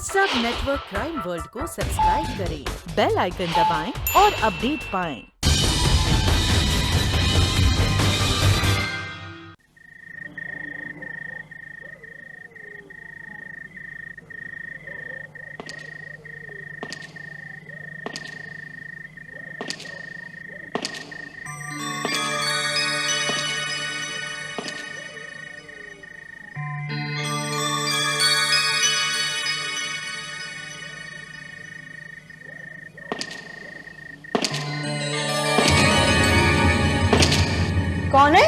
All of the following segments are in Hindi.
सब नेटवर्क क्राइम वर्ल्ड को सब्सक्राइब करें, बेल आइकन दबाएं और अपडेट पाएं। कौन है?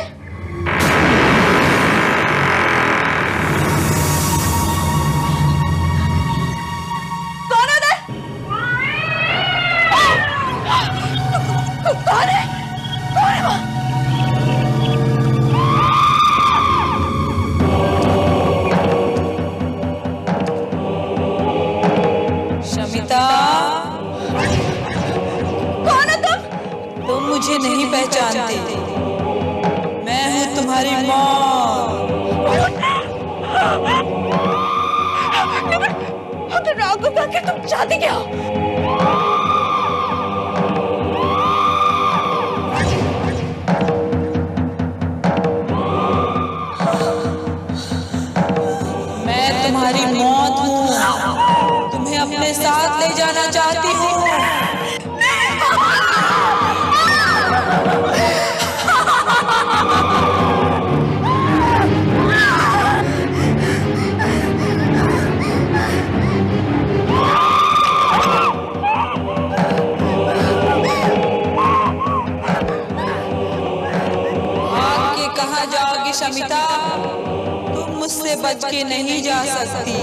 कौन है उधर? कौन है? कौन है वो? शमिता, कौन हो तुम? तुम मुझे नहीं पहचानते। मैं हूँ तुम्हारी मौत। अगर राघव को आखिर तुम चाहते क्या हो? मैं तुम्हारी मौत हूँ। तुम्हें अपने साथ ले जाना चाहती हूँ। शमिता, तुम मुझसे बच के नहीं जा सकती।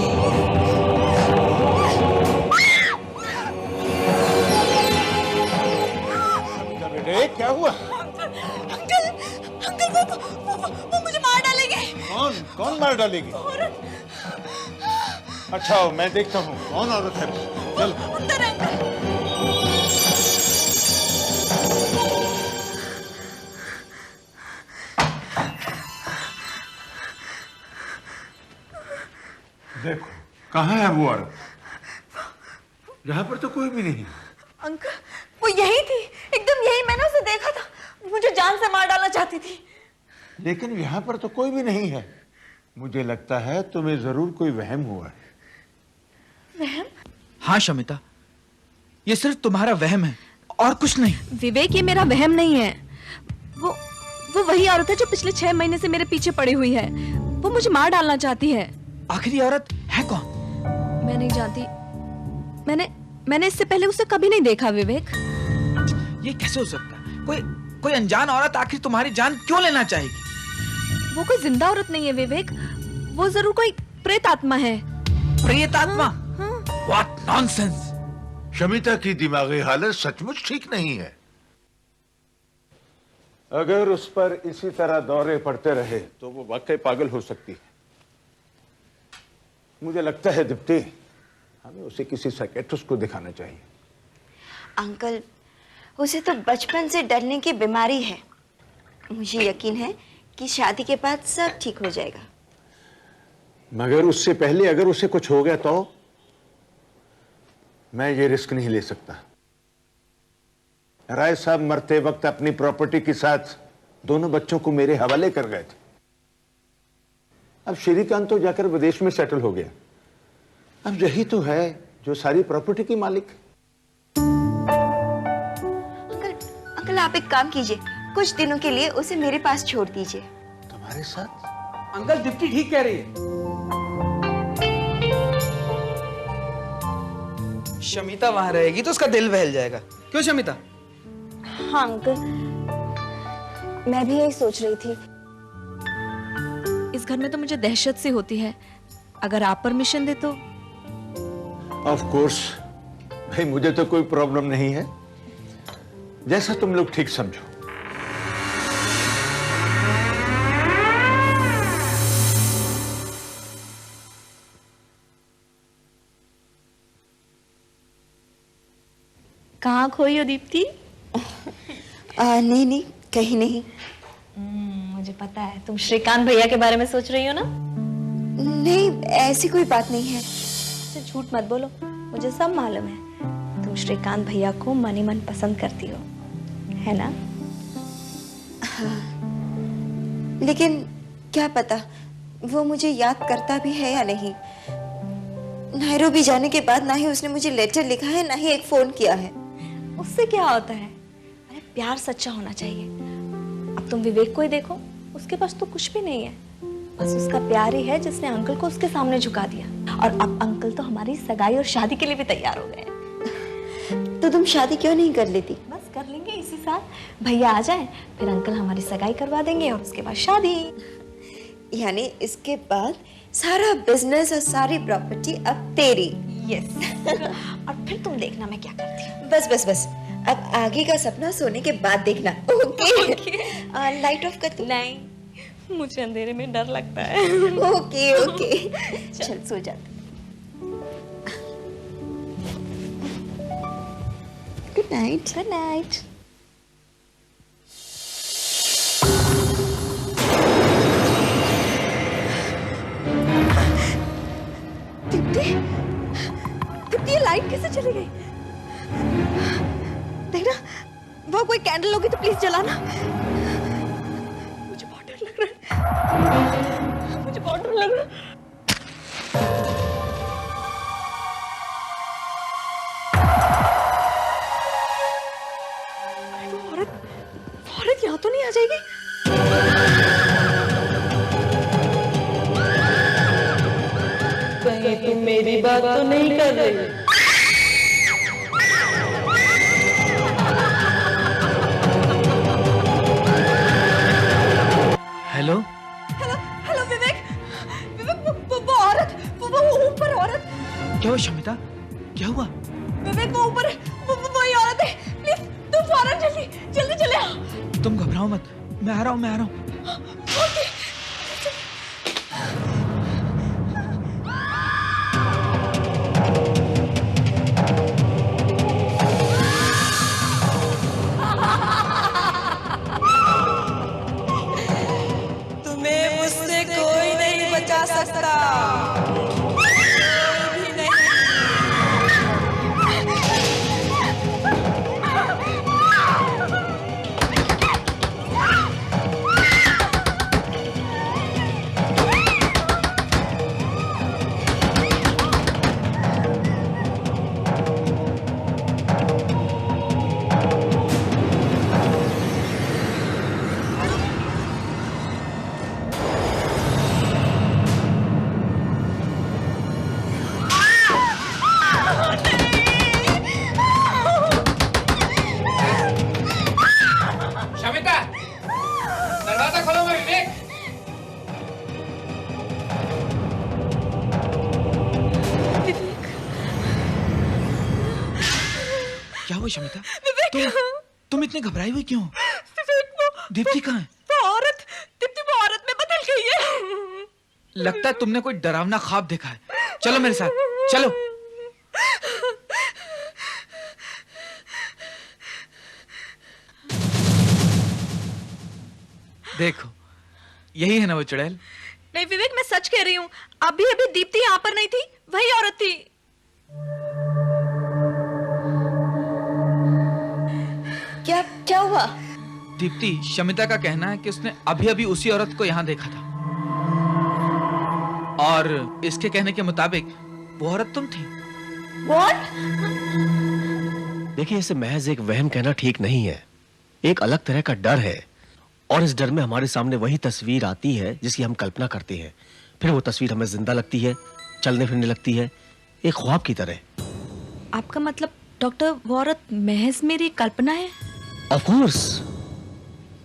बेटे, क्या हुआ? अंकल, अंकल वो मुझे मार डालेंगे। कौन मार डालेगी? अच्छा, मैं देखता हूँ कौन औरत है। चल अंदर है। देखो, कहाँ है वो औरत? यहाँ पर तो कोई भी नहीं। अंकल, वो यही थी, एकदम यही। मैंने उसे देखा था, मुझे जान से मार डालना चाहती थी। लेकिन यहाँ पर तो कोई भी नहीं है। मुझे लगता है तुम्हें जरूर कोई वहम हुआ है। वहम? हाँ शमिता, ये सिर्फ तुम्हारा वहम है और कुछ नहीं। विवेक, ये मेरा वहम नहीं है। वो वही औरत है जो पिछले 6 महीने से मेरे पीछे पड़ी हुई है। वो मुझे मार डालना चाहती है। आखिरी औरत है कौन? मैं नहीं जानती। मैंने इससे पहले उसे कभी नहीं देखा विवेक। ये कैसे हो सकता है? कोई अनजान औरत आखिर तुम्हारी जान क्यों लेना चाहेगी? वो कोई जिंदा औरत नहीं है विवेक, वो जरूर कोई प्रेत आत्मा है। प्रेत आत्मा? हाँ। What nonsense! शमिता की दिमागी हालत सचमुच ठीक नहीं है। अगर उस पर इसी तरह दौरे पड़ते रहे तो वो वाकई पागल हो सकती है। मुझे लगता है दीप्ति, हमें उसे किसी साइकियाट्रिस्ट को दिखाना चाहिए। अंकल, उसे तो बचपन से डरने की बीमारी है। मुझे यकीन है कि शादी के बाद सब ठीक हो जाएगा। मगर उससे पहले अगर उसे कुछ हो गया तो मैं ये रिस्क नहीं ले सकता। राय साहब मरते वक्त अपनी प्रॉपर्टी के साथ दोनों बच्चों को मेरे हवाले कर गए थे। अब श्रीकांत तो जाकर विदेश में सेटल हो गया। अब यही तो है जो सारी प्रॉपर्टी की मालिक। अंकल, आप एक काम कीजिए, कुछ दिनों के लिए उसे मेरे पास छोड़ दीजिए। तुम्हारे साथ? अंकल, दीप्ति ठीक कह रही है। शमिता वहां रहेगी तो उसका दिल बहल जाएगा। क्यों शमिता? हाँ अंकल, मैं भी यही सोच रही थी। इस घर में तो मुझे दहशत सी होती है। अगर आप परमिशन दे तो। ऑफ कोर्स भाई, मुझे तो कोई प्रॉब्लम नहीं है, जैसा तुम लोग ठीक समझो। कहाँ खोई हो दीप्ति? नहीं, कहीं नहीं। मुझे पता है, तुम श्रीकांत भैया के बारे में सोच रही हो ना? नहीं, ऐसी कोई बात नहीं है। मुझसे झूठ मत बोलो, मुझे सब मालूम है। तुम श्रीकांत भैया को मन ही मन पसंद करती हो, है ना? लेकिन क्या पता वो मुझे याद करता भी है या नहीं। नैरोबी जाने के बाद ना ही उसने मुझे लेटर लिखा है, ना ही एक फोन किया है। उससे क्या होता है? अरे प्यार सच्चा होना चाहिए। अब तुम विवेक को ही देखो, उसके पास तो कुछ भी नहीं है, बस उसका प्यार ही है जिसने अंकल को उसके सामने झुका दिया। और अब अंकल तो हमारी सगाई और शादी के लिए भी तैयार हो गए। तो तुम शादी क्यों नहीं कर लेती? बस कर लेंगे इसी साल, भैया आ जाए, फिर अंकल हमारी सगाई करवा देंगे और उसके बाद शादी। यानी इसके बाद सारा बिजनेस और सारी प्रॉपर्टी अब तेरी। यस। और फिर तुम देखना मैं क्या करती हूँ। बस बस बस, अब आगे का सपना सोने के बाद देखना। ओके। लाइट ऑफ कर दूं? नहीं, मुझे अंधेरे में डर लगता है। ओके ओके, चल सो जा। Good night. Good night. Deepti, Deepti, ये लाइट कैसे चली गई? देखना, वो कोई कैंडल होगी तो प्लीज जलाना। मुझे बहुत डर लग रहा है, मुझे बहुत डर लग रहा है। औरत यहाँ तो नहीं आ जाएगी? कहीं तुम मेरी बात तो नहीं कर रही? हेलो हेलो हेलो विवेक, विवेक वो औरत, वो ऊपर औरत। क्या हुआ शमिता, क्या हुआ? विवेक वो ऊपर है, वही औरत है। प्लीज तुम फौरन जल्दी जल्दी चले आओ। तुम घबराओ मत, मैं आ रहा हूँ, मैं आ रहा हूँ। ओके। तुम्हें मुझसे कोई नहीं बचा सकता, कोई भी नहीं। शमिता, दरवाजा खोलो। मैं विवेक। क्या हुआ शमिता? तुम इतनी घबराई हुई क्यों? दीप्ति कहाँ है? वो औरत, दीप्ति वो औरत में बदल गई है। लगता है तुमने कोई डरावना ख्वाब देखा है। चलो मेरे साथ, चलो। देखो, यही है ना वो चुड़ैल? नहीं विवेक, मैं सच कह रही हूँ, अभी अभी दीप्ति यहाँ पर नहीं थी, वही औरत थी। क्या क्या हुआ? दीप्ति, शमिता का कहना है कि उसने अभी अभी उसी औरत को यहाँ देखा था, और इसके कहने के मुताबिक वो औरत तुम थी। What? देखिए, इसे महज एक वहम कहना ठीक नहीं है। एक अलग तरह का डर है, और इस डर में हमारे सामने वही तस्वीर आती है जिसकी हम कल्पना करते हैं। फिर वो तस्वीर हमें जिंदा लगती है, चलने फिरने लगती है, एक ख्वाब की तरह। आपका मतलब डॉक्टर वो औरत महज मेरी कल्पना है? Of course.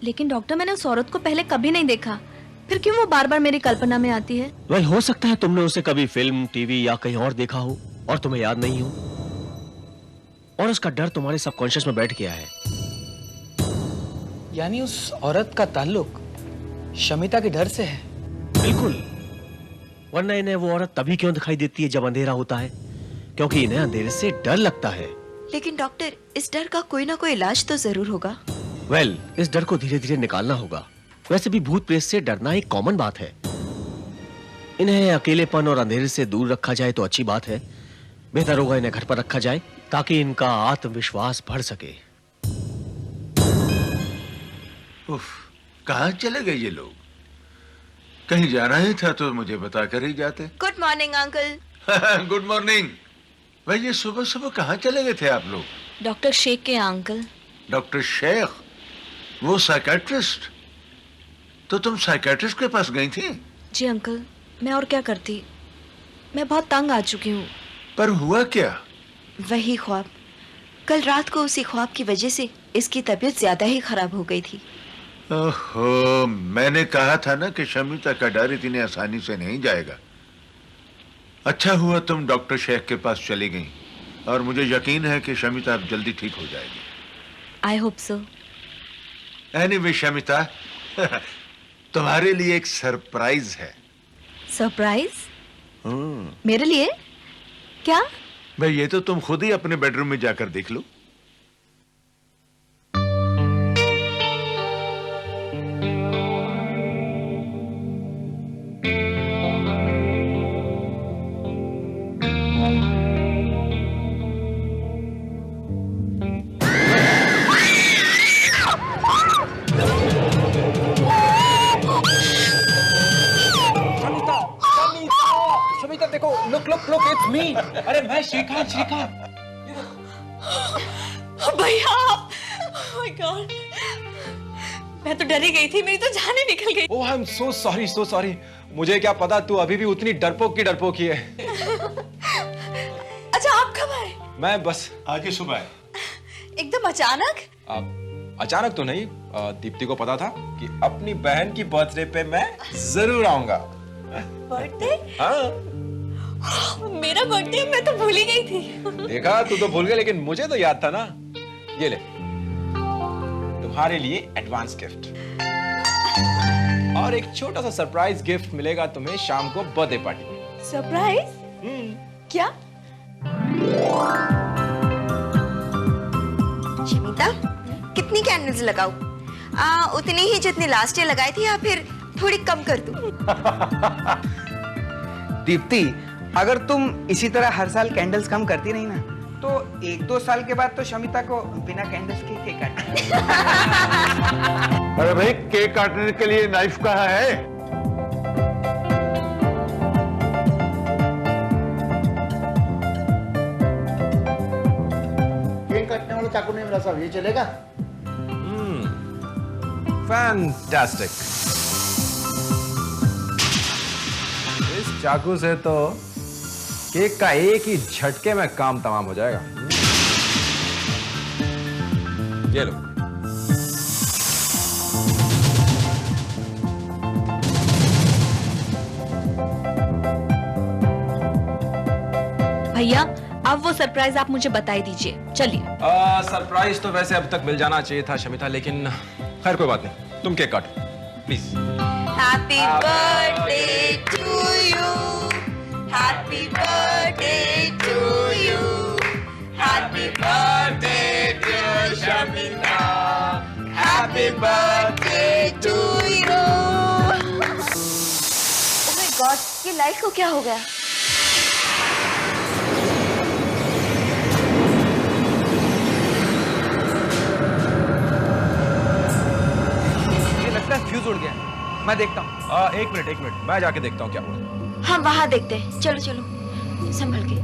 लेकिन डॉक्टर, मैंने उस औरत को पहले कभी नहीं देखा, फिर क्यों वो बार बार मेरी कल्पना में आती है? वही हो सकता है तुमने उसे कभी फिल्म, टीवी या कहीं और देखा हो और तुम्हें याद नहीं हो, और उसका डर तुम्हारे सबकॉन्शियस में बैठ गया है। यानी उस औरत का ताल्लुक शमिता के डर से है? बिल्कुल, वरना इन्हें वो औरत तभी क्यों दिखाई देती है जब अंधेरा होता है? क्योंकि इन्हें अंधेरे से डर लगता है। लेकिन डॉक्टर, इस डर का कोई ना कोई इलाज तो जरूर होगा। वेल, इस डर को धीरे धीरे निकालना होगा। वैसे भी भूत प्रेत से डरना एक कॉमन बात है। इन्हें अकेलेपन और अंधेरे से दूर रखा जाए तो अच्छी बात है, बेहतर होगा इन्हें घर पर रखा जाए ताकि इनका आत्मविश्वास बढ़ सके। उफ, कहाँ चले गए ये लोग? कहीं जाना ही था तो मुझे बता कर ही जाते। Good morning uncle. Good morning. भाई ये सुबह सुबह कहाँ चले गए थे आप लोग? डॉक्टर शेख के यहाँ अंकल। डॉक्टर शेख? वो साइकेट्रिस्ट? तो तुम साइकेट्रिस्ट के पास गई थी? जी अंकल, मैं और क्या करती, मैं बहुत तंग आ चुकी हूँ। पर हुआ क्या? वही ख्वाब। कल रात को उसी ख्वाब की वजह से इसकी तबीयत ज्यादा ही खराब हो गई थी। ओहो, मैंने कहा था ना कि शमिता का डर इतनी आसानी से नहीं जाएगा। अच्छा हुआ तुम डॉक्टर शेख के पास चली गई और मुझे यकीन है कि शमिता अब जल्दी ठीक हो जाएगी। I hope so. Anyway Shamita, तुम्हारे लिए एक सरप्राइज है। सरप्राइज? मेरे लिए? क्या? भाई ये तो तुम खुद ही अपने बेडरूम में जाकर देख लो। शमिता देखो, look look look, it's me. अरे मैं श्रीकांत, श्रीकांत। भैया, ओह माय गॉड, मैं तो डरी गई थी, मेरी तो जान ही निकल गई। Oh I am so sorry, so sorry. मुझे क्या पता तू अभी भी उतनी डरपोक की है। अच्छा, आप कब आए? मैं बस आज ही सुबह है। एकदम अचानक? अचानक तो नहीं, दीप्ति को पता था कि अपनी बहन की बर्थडे पे मैं जरूर आऊंगा। बर्थडे? हाँ, मेरा बर्थडे मैं तो भूल ही गई थी। देखा, तू तो भूल गया लेकिन मुझे तो याद था ना। ये ले, तुम्हारे लिए एडवांस गिफ्ट और एक छोटा सा सरप्राइज गिफ्ट मिलेगा तुम्हें शाम को बर्थडे पार्टी में। सरप्राइज? क्या? शमिता, कितनी कैंडल्स लगाऊं? उतनी ही जितनी लास्ट ईयर लगाई थी या फिर थोड़ी कम कर दूं? दीप्ति, अगर तुम इसी तरह हर साल कैंडल्स कम करती रही ना तो 1-2 साल के बाद तो शमिता को बिना कैंडल्स के केक काटना। अरे भाई, केक काटने के लिए नाइफ कहाँ है? केक काटने वाला चाकू नहीं मिला साहब, ये चलेगा? फैंटास्टिक। इस चाकू से तो केक का एक ही झटके में काम तमाम हो जाएगा। ये लो। भैया, अब वो सरप्राइज आप मुझे बता ही दीजिए। चलिए। सरप्राइज तो वैसे अब तक मिल जाना चाहिए था शमिता, लेकिन खैर कोई बात नहीं, तुम केक काटो please. Happy birthday to you, happy birthday to you, happy birthday to Shamita, happy birthday to you. Oh my God, ये लाइट को क्या हो गया? फ्यूज उड़ गया, मैं देखता हूँ। एक मिनट, मैं जाके देखता हूँ क्या हुआ। हम वहां देखते हैं। चलो चलो, संभल के।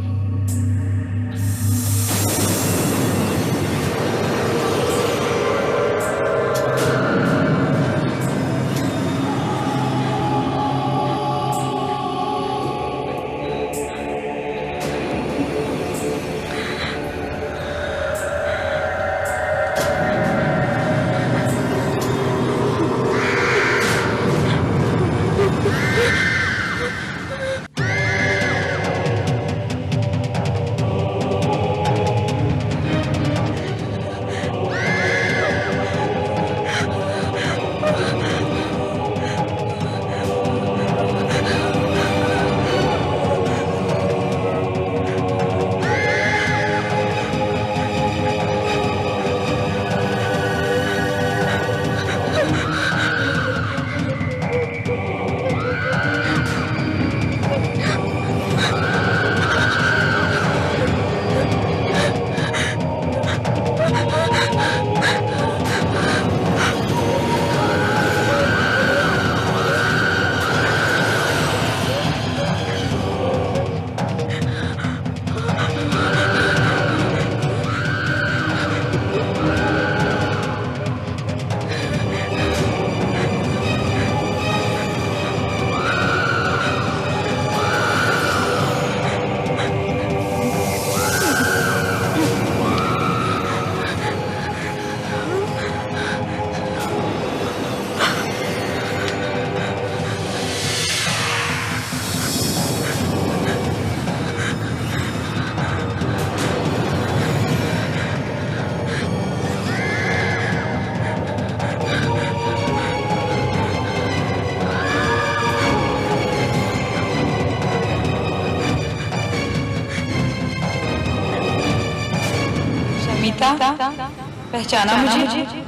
शमिता, पहचाना मुझे?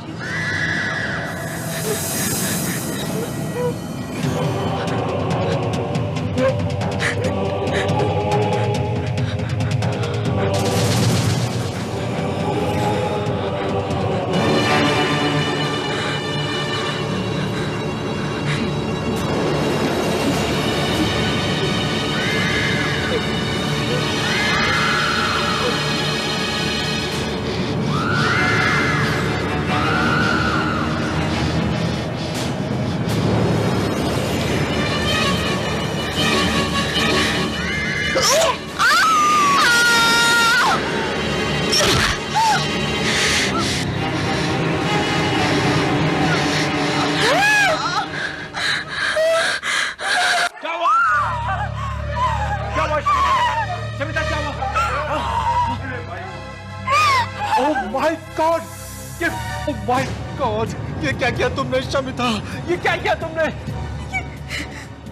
ये क्या किया तुमने शमिता? ये क्या किया तुमने?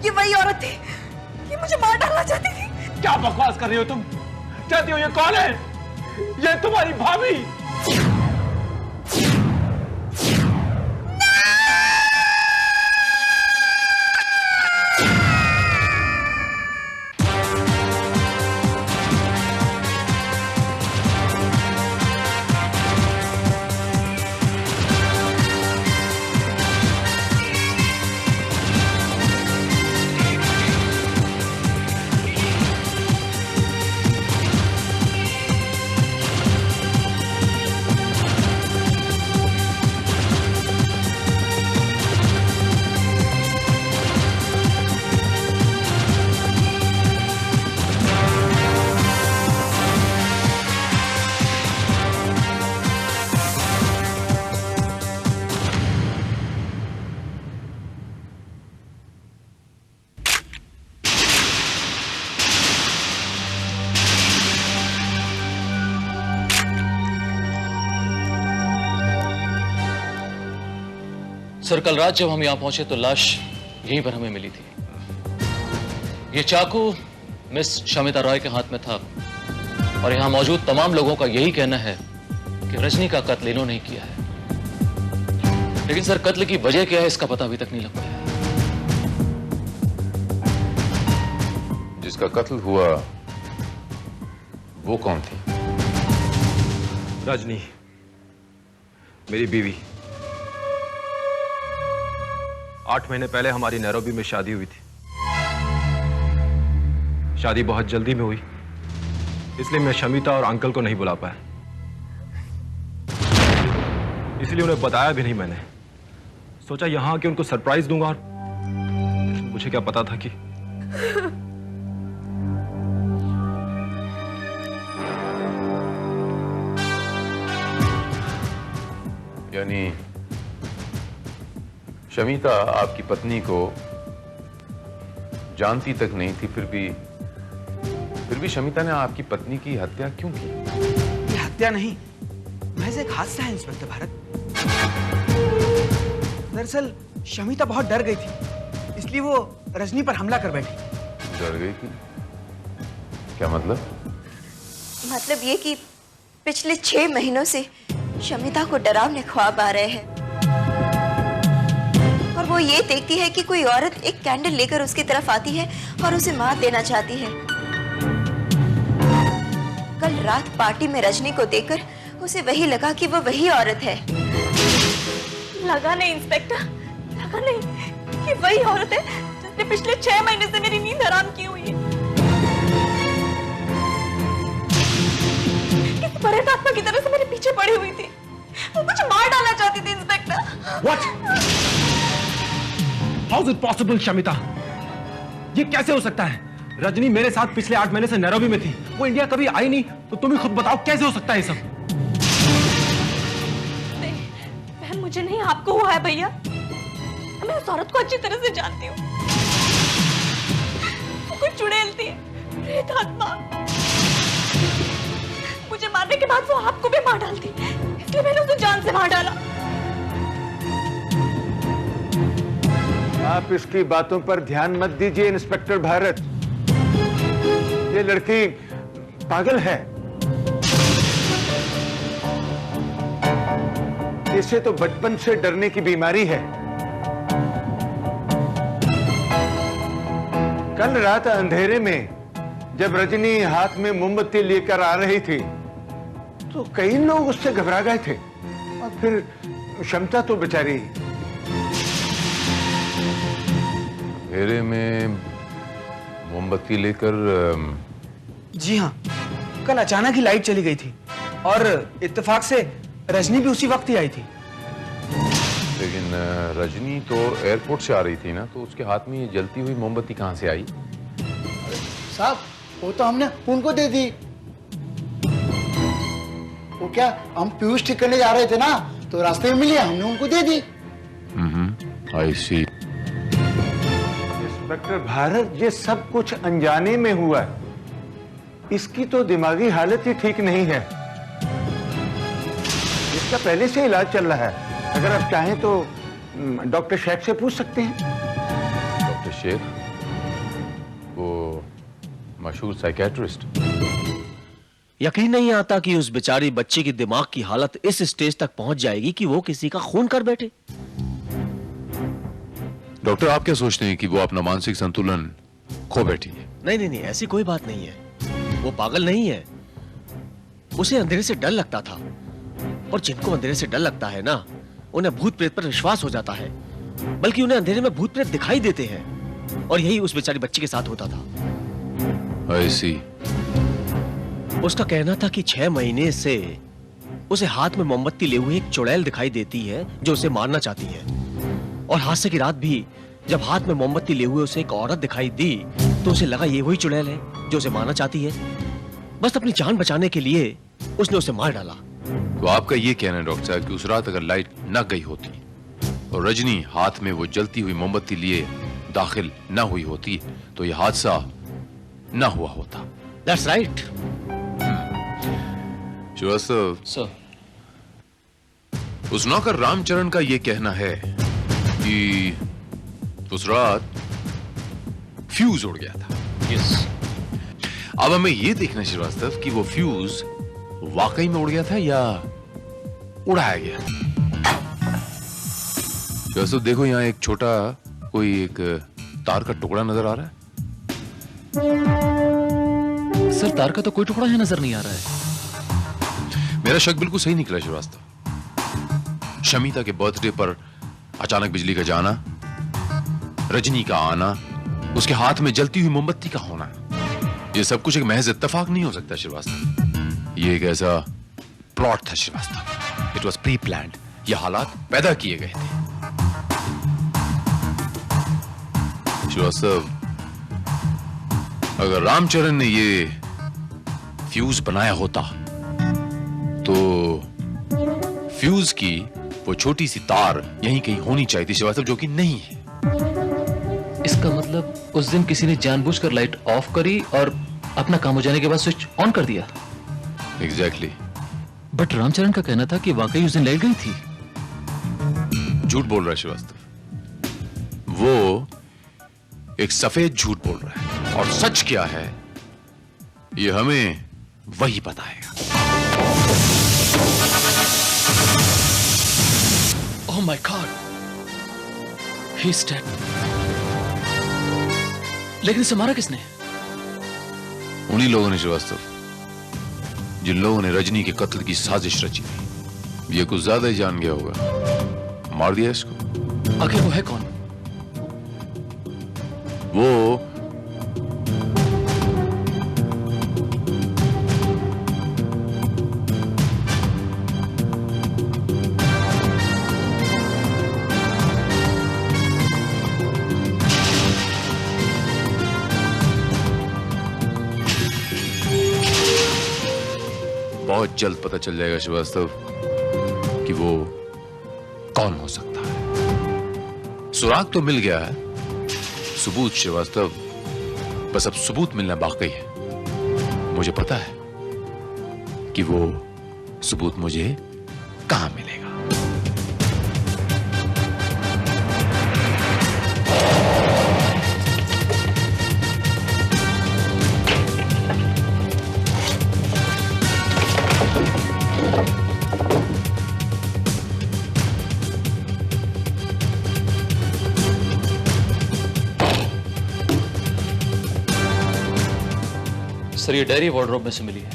ये वही औरत थी, ये मुझे मार डालना चाहती थी। क्या बकवास कर रही हो तुम? चाहती हो ये कौन है? ये तुम्हारी भाभी। सर, कल रात जब हम यहां पहुंचे तो लाश यहीं पर हमें मिली थी। ये चाकू मिस शमिता रॉय के हाथ में था और यहां मौजूद तमाम लोगों का यही कहना है कि रजनी का कत्ल इन्होंने नहीं किया है। लेकिन सर, कत्ल की वजह क्या है इसका पता अभी तक नहीं लग पाया। जिसका कत्ल हुआ वो कौन थी? रजनी, मेरी बीवी। 8 महीने पहले हमारी नैरोबी में शादी हुई थी। शादी बहुत जल्दी में हुई, इसलिए मैं शमिता और अंकल को नहीं बुला पाया। इसलिए उन्हें बताया भी नहीं मैंने। सोचा यहां आके उनको सरप्राइज दूंगा, और मुझे क्या पता था कि यानी शमिता आपकी पत्नी को जानती तक नहीं थी, फिर भी शमिता ने आपकी पत्नी की हत्या क्यों की? ये हत्या नहीं, महज एक हादसा है इंस्पेक्टर भारत। दरअसल शमिता बहुत डर गई थी, इसलिए वो रजनी पर हमला कर बैठी। डर गई थी? क्या मतलब? मतलब ये कि पिछले 6 महीनों से शमिता को डरावने ख्वाब आ रहे हैं और वो ये देखती है कि कोई औरत एक कैंडल लेकर उसकी तरफ आती है और उसे मार देना चाहती है। कल रात पार्टी में रजनी को देखकर उसे वही लगा कि वो वही औरत है। लगा नहीं इंस्पेक्टर, लगा नहीं कि वही औरत है जिसने पिछले 6 महीने से मेरी नींद हराम की हुई है। किसी परेत आत्मा की तरह से मेरे पीछे पड़ी हुई थी, वो मुझे मार डालना चाहती थी inspector. What? How is it possible, Shamita? ये कैसे हो सकता है? रजनी मेरे साथ पिछले 8 महीने से नैरोबी में थी, वो इंडिया कभी आई नहीं, तो तुम ही खुद बताओ कैसे हो सकता है ये सब? नहीं, मुझे नहीं, आपको हुआ है भैया। मैं उस औरत को अच्छी तरह से जानती हूँ। वो कोई चुड़ैल थी, प्रेत आत्मा। मुझे मारने के बाद वो आपको भी मार डालती, इसलिए मैंने उसे जान से मार डाला। आप इसकी बातों पर ध्यान मत दीजिए इंस्पेक्टर भारत। ये लड़की पागल है। इसे तो बचपन से डरने की बीमारी है। कल रात अंधेरे में जब रजनी हाथ में मोमबत्ती लेकर आ रही थी तो कई लोग उससे घबरा गए थे, और फिर क्षमता तो बेचारी। अंधेरे में मोमबत्ती लेकर जी हाँ, कल अचानक ही लाइट चली गई थी और इत्तेफाक से रजनी भी उसी वक्त ही आई थी। लेकिन रजनी तो एयरपोर्ट से आ रही थी ना, तो उसके हाथ में ये जलती हुई मोमबत्ती कहाँ से आई? साहब वो तो हमने उनको दे दी। वो क्या, हम पीयूष ठीक करने जा रहे थे ना, तो रास्ते में मिली, हमने उनको दे दी। आई सी। इंस्पेक्टर भारत, ये सब कुछ अनजाने में हुआ है। इसकी तो दिमागी हालत ही ठीक नहीं है। इसका पहले से इलाज चल रहा है। अगर आप चाहें तो डॉक्टर शेख से पूछ सकते हैं। डॉक्टर शेख, वो मशहूर साइकेट्रिस्ट। यकीन नहीं आता कि उस बेचारी बच्ची की दिमाग की हालत इस स्टेज तक पहुंच जाएगी कि वो किसी का खून कर बैठे। डॉक्टर, आप क्या सोचते हैं कि वो अपना मानसिक संतुलन खो बैठी है? नहीं नहीं नहीं, ऐसी कोई बात नहीं है। वो पागल नहीं है। उसे अंधेरे से डर लगता था, और जिनको अंधेरे से डर लगता है ना, उन्हें भूत प्रेत पर विश्वास हो जाता है। बल्कि उन्हें अंधेरे में भूत प्रेत दिखाई देते हैं, और यही उस बेचारी बच्ची के साथ होता था। I see. उसका कहना था कि 6 महीने से उसे हाथ में मोमबत्ती ले हुए एक चुड़ैल दिखाई देती है जो उसे मारना चाहती है। और हादसे की रात भी जब हाथ में मोमबत्ती ले हुए उसे एक औरत दिखाई दी तो उसे लगा ये वही चुड़ैल है जो उसे मारना चाहती है। बस अपनी जान बचाने के लिए उसने उसे मार डाला। तो आपका ये कहना है डॉक्टर साहब कि उस रात अगर लाइट न गई होती और रजनी हाथ में वो जलती हुई मोमबत्ती लिए दाखिल न हुई होती तो यह हादसा न हुआ होता। That's right. श्रीवास्तव सर, उस नौकर रामचरण का ये कहना है कि उस रात फ्यूज उड़ गया था। यस। अब हमें ये देखना है श्रीवास्तव कि वो फ्यूज वाकई में उड़ गया था या उड़ाया गया। श्रीवास्तव देखो, यहां एक छोटा कोई एक तार का टुकड़ा नजर आ रहा है। सर, तार का तो कोई टुकड़ा है नजर नहीं आ रहा है। मेरा शक बिल्कुल सही निकला श्रीवास्तव। शमिता के बर्थडे पर अचानक बिजली का जाना, रजनी का आना, उसके हाथ में जलती हुई मोमबत्ती का होना, ये सब कुछ एक महज इत्तेफाक नहीं हो सकता श्रीवास्तव। ये एक ऐसा प्लॉट था Srivastava. It was pre planned. ये हालात पैदा किए गए थे। श्रीवास्तव, अगर रामचरण ने ये फ्यूज बनाया होता तो फ्यूज की वो छोटी सी तार यहीं कहीं होनी चाहिए थी श्रीवास्तव, जो कि नहीं है। इसका मतलब उस दिन किसी ने जानबूझकर लाइट ऑफ करी और अपना काम हो जाने के बाद स्विच ऑन कर दिया। एग्जैक्टली। बट रामचरण का कहना था कि वाकई उस दिन लाइट गई थी। झूठ बोल रहा है श्रीवास्तव। वो एक सफेद झूठ बोल रहा है, और सच क्या है ये हमें वही बताएगा। ओह my God, he is dead. लेकिन इसे मारा किसने? उन्हीं लोगों ने श्रीवास्तव, जिन लोगों ने रजनी के कत्ल की साजिश रची थी। ये कुछ ज्यादा ही जान गया होगा, मार दिया इसको। आखिर वो है कौन? वो बहुत जल्द पता चल जाएगा श्रीवास्तव कि वो कौन हो सकता है। सुराग तो मिल गया है, सबूत श्रीवास्तव, बस अब सबूत मिलना बाकी है। मुझे पता है कि वो सबूत मुझे कहां मिलेगा। और ये डायरी वार्डरोब में से मिली है।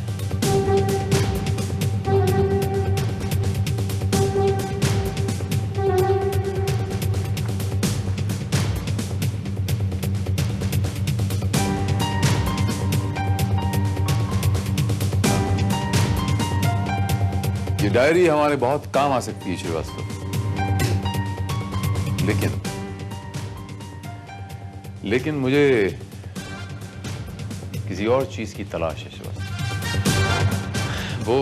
ये डायरी हमारे बहुत काम आ सकती है श्रीवास्तव, लेकिन मुझे किसी और चीज की तलाश है श्रीवास्तव। वो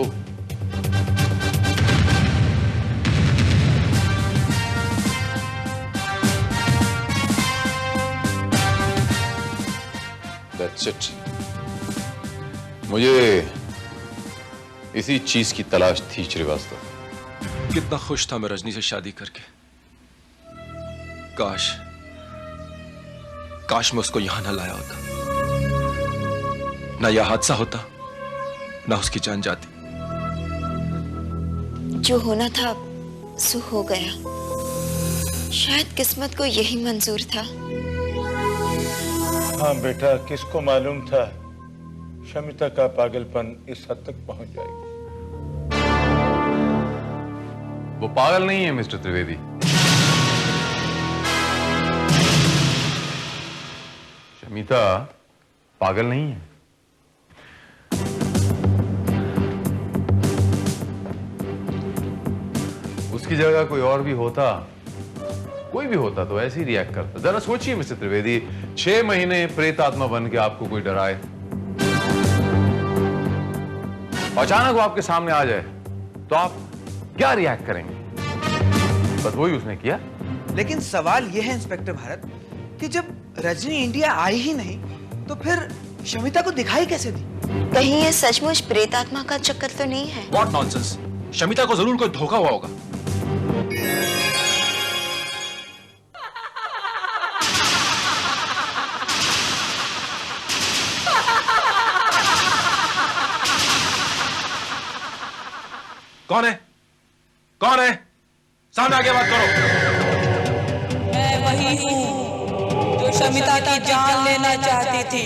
That's it. मुझे इसी चीज की तलाश थी श्रीवास्तव। कितना खुश था मैं रजनी से शादी करके। काश मैं उसको यहां ना लाया होता, ना यह हादसा होता, ना उसकी जान जाती। जो होना था सो हो गया। शायद किस्मत को यही मंजूर था। हाँ बेटा, किसको मालूम था शमिता का पागलपन इस हद तक पहुंच जाएगा। वो पागल नहीं है मिस्टर त्रिवेदी। शमिता पागल नहीं है। उसकी जगह कोई और भी होता, कोई भी होता तो ऐसे ही रिएक्ट करता। जरा सोचिए मिस्टर त्रिवेदी, 6 महीने प्रेत आत्मा बन के आपको कोई डराए, अचानक वो आपके सामने आ जाए तो आप क्या रिएक्ट करेंगे? बस वही उसने किया। लेकिन सवाल यह है इंस्पेक्टर भारत कि जब रजनी इंडिया आई ही नहीं तो फिर शमिता को दिखाई कैसे दी? कहीं ये सचमुच प्रेतात्मा का चक्कर तो नहीं है? What nonsense! शमिता को जरूर कोई धोखा हुआ होगा। कौन है? कौन है? सामने आके बात करो। मैं वही हूँ जो शमिता की जान लेना चाहती थी।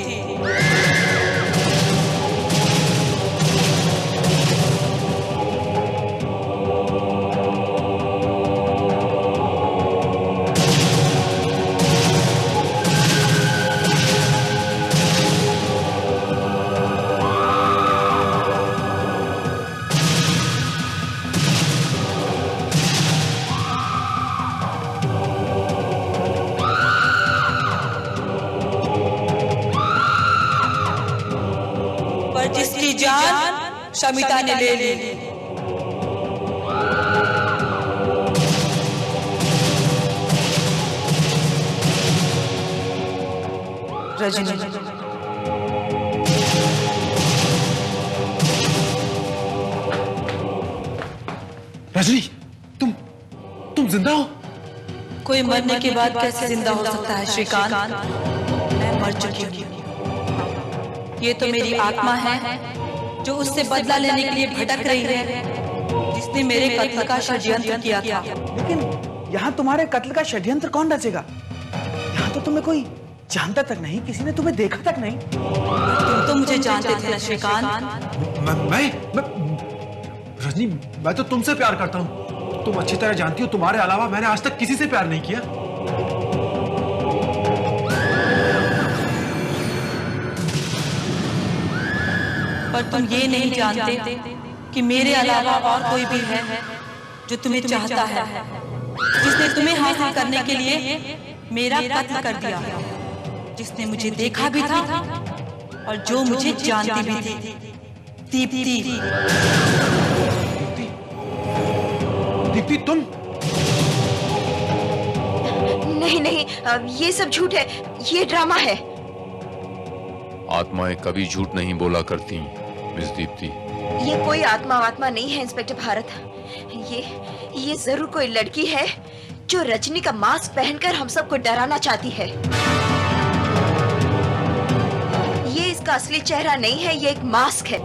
जिसकी जान शमिता ने ले ली। रजनी, रजनी, तुम जिंदा हो? कोई मरने के बाद कैसे जिंदा हो सकता है श्रीकांत? मैं मर चुकी हूँ। ये तो मेरी आत्मा है जो उससे बदला लेने के लिए भटक रही है, जिसने मेरे कत्ल का षड्यंत्र किया था। लेकिन यहाँ तुम्हारे कत्ल का षड्यंत्र कौन रचेगा? यहाँ तो तुम्हें कोई जानता तक नहीं, किसी ने तुम्हें देखा तक नहीं। तुम तो मुझे जानते थे ना श्रीकांत। मैं रजनी, मैं तो तुमसे प्यार करता हूँ। तुम अच्छी तरह जानती हो, तुम्हारे अलावा मैंने आज तक किसी से प्यार नहीं किया। पर तुम ये नहीं जानते कि मेरे अलावा और कोई भी है जो तुम्हें चाहता है, जिसने तुम्हें हासिल करने के लिए मेरा कत्ल कर दिया, जिसने मुझे देखा भी था और जो मुझे जानती भी थी। दीप्ति। दीप्ति, तुम? नहीं, ये सब झूठ है, ये ड्रामा है। आत्माएं कभी झूठ नहीं बोला करती मिस दीप्ति। ये कोई आत्मा नहीं है इंस्पेक्टर भारत। ये जरूर कोई लड़की है जो रजनी का मास्क पहनकर हम सबको डराना चाहती है। ये इसका असली चेहरा नहीं है, ये एक मास्क है।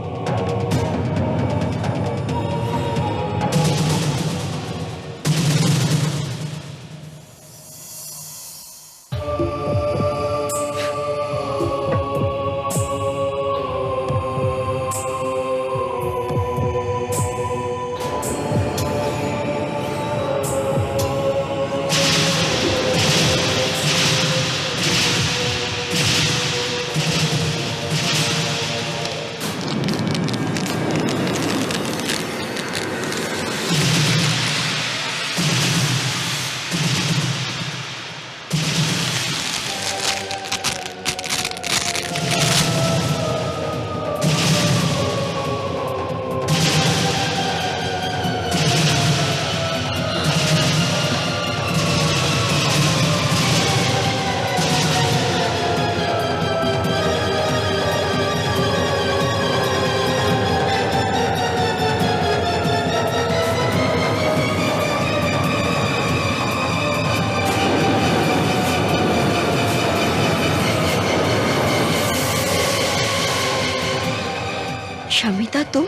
शमिता तुम?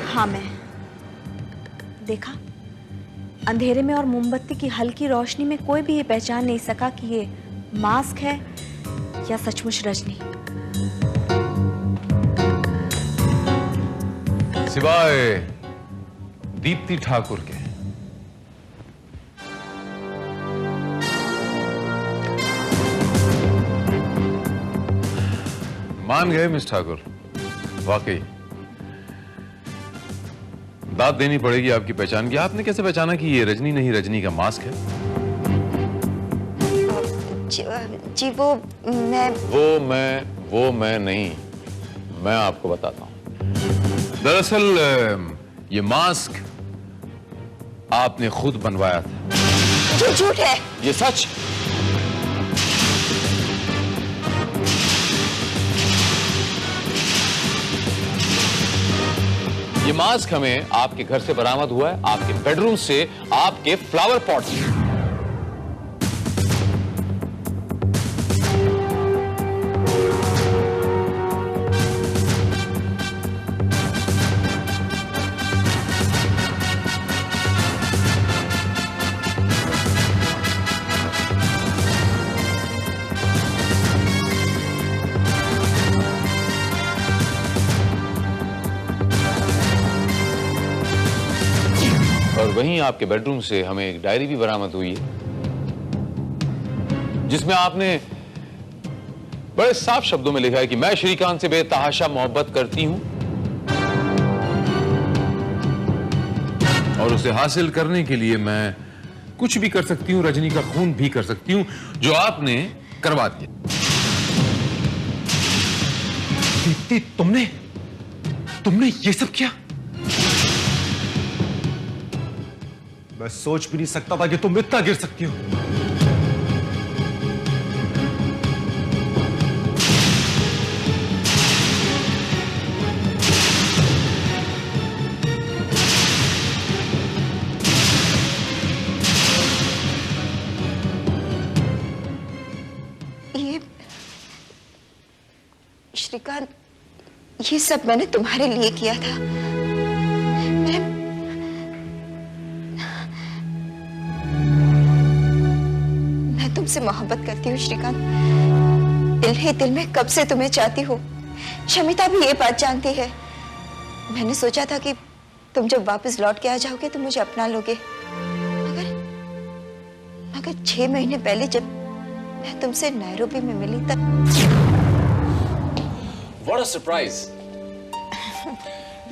हाँ मैं। देखा, अंधेरे में और मोमबत्ती की हल्की रोशनी में कोई भी ये पहचान नहीं सका कि ये मास्क है या सचमुच रजनी। सिवाय दीप्ति ठाकुर के। मान गए मिस ठाकुर, वाकई दाद देनी पड़ेगी आपकी पहचान की। आपने कैसे पहचाना कि ये रजनी नहीं, रजनी का मास्क है? जी वो मैं नहीं, मैं आपको बताता हूं। दरअसल ये मास्क आपने खुद बनवाया था। जो झूठ है। ये सच। ये मास्क हमें आपके घर से बरामद हुआ है, आपके बेडरूम से, आपके फ्लावर पॉट से। और वहीं आपके बेडरूम से हमें एक डायरी भी बरामद हुई है, जिसमें आपने बड़े साफ शब्दों में लिखा है कि मैं श्रीकांत से बेतहाशा मोहब्बत करती हूं और उसे हासिल करने के लिए मैं कुछ भी कर सकती हूं, रजनी का खून भी कर सकती हूं, जो आपने करवा दिया। दीप्ति, तुमने ये सब किया? मैं सोच भी नहीं सकता था कि तुम इतना गिर सकती हो। ये श्रीकांत, ये सब मैंने तुम्हारे लिए किया था। मैं तुमसे मोहब्बत करती हूँ श्रीकांत। दिल ही दिल में कब से तुम्हें चाहती हूँ। शमिता भी ये बात जानती है। मैंने सोचा था कि तुम जब वापस लौट के आ जाओगे तो मुझे अपना लोगे, मगर 6 महीने पहले जब मैं तुमसे नैरोबी में मिली तब। What a surprise!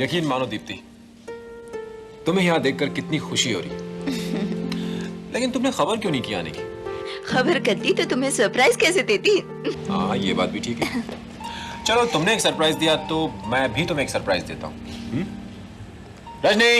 यकीन मानो दीप्ति, तुम्हें यहाँ देखकर कितनी खुशी हो रही। लेकिन तुमने खबर क्यों नहीं की आने की? खबर करती तो तुम्हें सरप्राइज कैसे देती? हाँ, ये बात भी ठीक है। चलो, तुमने एक सरप्राइज दिया तो मैं भी तुम्हें एक सरप्राइज देता हूँ। Rajni,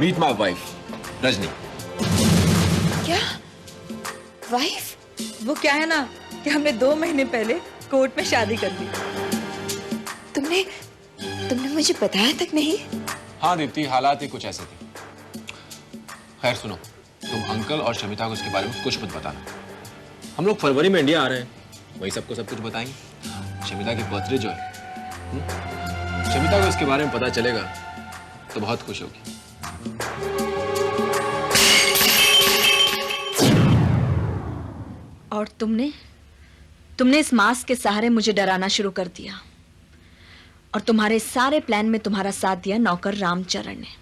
meet my wife Rajni. क्या वाइफ? वो क्या है ना कि हमने 2 महीने पहले कोर्ट में शादी कर ली। तुमने मुझे बताया तक नहीं? हाँ दीप्ति, हालात ही कुछ ऐसे थे। खैर सुनो, तुम अंकल और शमिता को इसके बारे में कुछ मत बताना। हम लोग फरवरी में इंडिया आ रहे हैं, वही सबको सब कुछ बताएंगे। शमिता की बर्थडे जो है, शमिता को इसके बारे में पता चलेगा तो बहुत खुश होगी। और तुमने इस मास्क के सहारे मुझे डराना शुरू कर दिया, और तुम्हारे सारे प्लान में तुम्हारा साथ दिया नौकर रामचरण ने।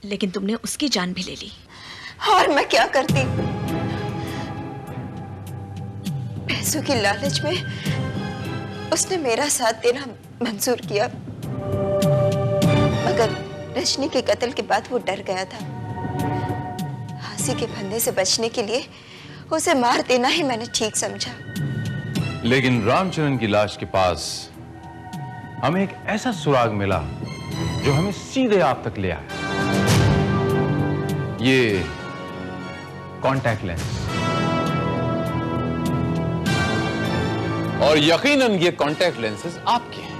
लेकिन तुमने उसकी जान भी ले ली। और मैं क्या करती? पैसों की लालच में उसने मेरा साथ देना मंजूर किया, मगर रजनी के कत्ल के बाद वो डर गया था। फांसी के फंदे से बचने के लिए उसे मार देना ही मैंने ठीक समझा। लेकिन रामचरण की लाश के पास हमें एक ऐसा सुराग मिला जो हमें सीधे आप तक ले आया। ये कॉन्टैक्ट लेंस, और यकीनन ये कॉन्टैक्ट लेंसेज आपके हैं।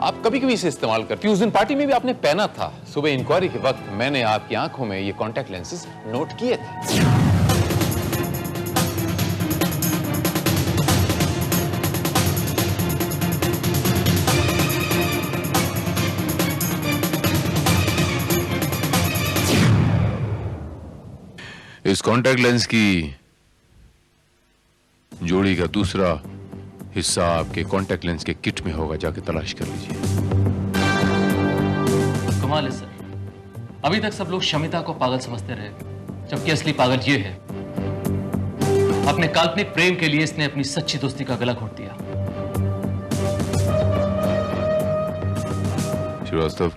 आप कभी कभी इसे इस्तेमाल करती। उस दिन पार्टी में भी आपने पहना था। सुबह इंक्वायरी के वक्त मैंने आपकी आंखों में ये कॉन्टैक्ट लेंसेज नोट किए थे। इस कॉन्टैक्ट लेंस की जोड़ी का दूसरा हिस्सा आपके कॉन्टैक्ट लेंस के किट में होगा, जाके तलाश कर लीजिए। कमाल है सर, अभी तक सब लोग शमिता को पागल समझते रहे, जबकि असली पागल ये है। अपने काल्पनिक प्रेम के लिए इसने अपनी सच्ची दोस्ती का गला घोट दिया। श्रीवास्तव,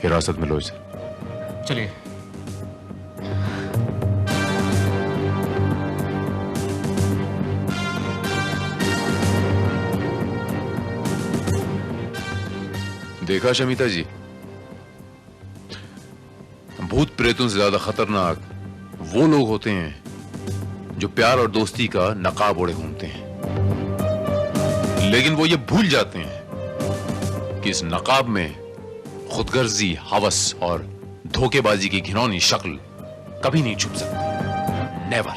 हिरासत में लो इसे। चलिए। देखा शमिता जी, भूत प्रेतों से ज्यादा खतरनाक वो लोग होते हैं जो प्यार और दोस्ती का नकाब ओढ़े घूमते हैं, लेकिन वो ये भूल जाते हैं कि इस नकाब में खुदगर्जी, हवस और धोखेबाजी की घिनौनी शक्ल कभी नहीं छुप सकती। नेवर।